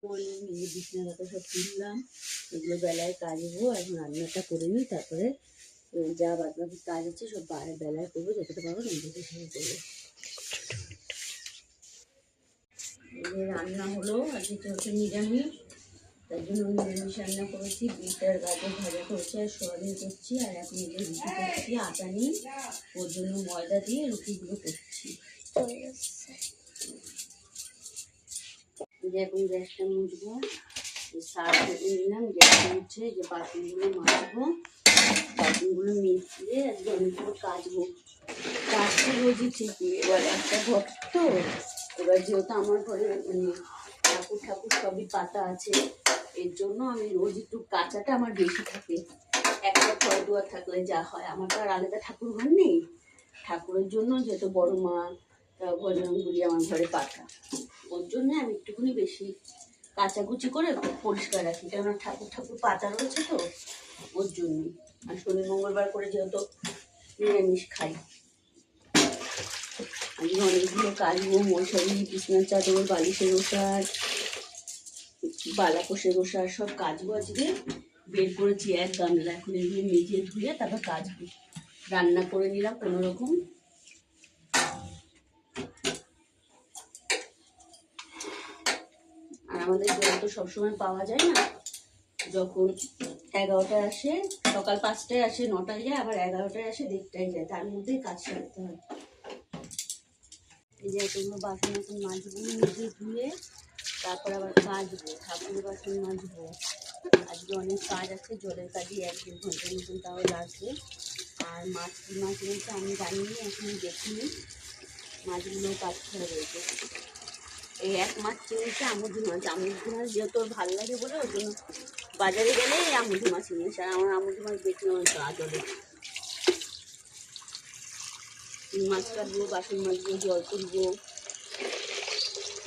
এই বিছানাটা সব তুললাম, এগুলো বেলায় কাচবো। এখন রান্নাটা করে নিই, তারপরে যা বাদ বাকি কাজ আছে সব বেলায় করবো, যতটা পারবো নিজেকে শুরু করবো। এই রান্না হলো, আজকে চলছে নিরামিষ, তার জন্য নিরামিষ রান্না করেছি। বিটার গাজর ভাজা করেছি আর সোয়াবিন করছি। আর এখন এই যে রুটি করছি, আটা নিয়ে ওর জন্য ময়দা দিয়ে রুটিগুলো করছি। যে এখন গ্যাসটা মুছবো, সার কেটে নিলাম, গ্যাস মুছে যে বাসনগুলো মাজবো, বাসনগুলো মিশিয়ে আজকে অনেকগুলো কাচবো। কাজটা রোজই ঠিকই, এবার একটা ঘর তো, এবার যেহেতু আমার ঘরে ঠাকুর ঠাকুর সবই পাতা আছে, এর জন্য আমি রোজ একটু কাঁচাটা আমার বেশি থাকে। একটা ঘর দুয়ার থাকলে যা হয়, আমার তো আর আলাদা ঠাকুর ঘর নেই। ঠাকুরের জন্য যেহেতু বড় মা ভজনগুলি আমার ঘরে পাতা, ওর জন্য আমি একটুখানি বেশি কাচাকুচি করে পরিষ্কার রাখি, কেননা ঠাকুর ঠাকুর পাতা রয়েছে তো, ওর জন্যই। আর শনি মঙ্গলবার করে যেহেতু নিরামিষ খাই, আমি অনেকগুলো কাচবো। মশারি, বিছানার চাদর, বালিশের ওষার, বালাকোষের ওষার সব কাচবো। আজকে বের করেছি এক গামলা, এখন এগুলো মেজে ধুয়ে তারপর কাচবো। রান্না করে নিলাম কোনো রকম। আর আমাদের জল তো সবসময় পাওয়া যায় না, যখন 11টায় আসে, সকাল 5টায় আসে, 9টায় যায়, আবার 11টায় আসে, 1:30টায় যায়, তার মধ্যেই কাজ সারতে হয়। এই যে এতগুলো বাসন এখন মাজবো, নিজে ধুয়ে তারপর আবার কাচবো, ঠাকুরের বাসন মাজবো। আজকে অনেক কাজ আছে, জলের কাজই 1-2 ঘন্টার মতন তাও লাগবে। আর মাছ কি মাছ রয়েছে আমি জানিনি, এখনই দেখিনি, মাছগুলো কাটতে হবে। এই এক মাছ চিনেছে আমুদি মাছ, আমুদি মাছ যেহেতু ওর ভালো লাগে বলে ওর জন্য বাজারে গেলে এই আমুদি মাছ নিয়েছে। আর আমার আমুদি মাছ দেখলে আমার গা জ্বলে। মাছ কাটবো, বাসন মাজবো, জল তুলবো,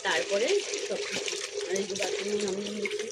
তারপরে সব কিছু। আর এই যে বাসন নামিয়ে নিয়েছি,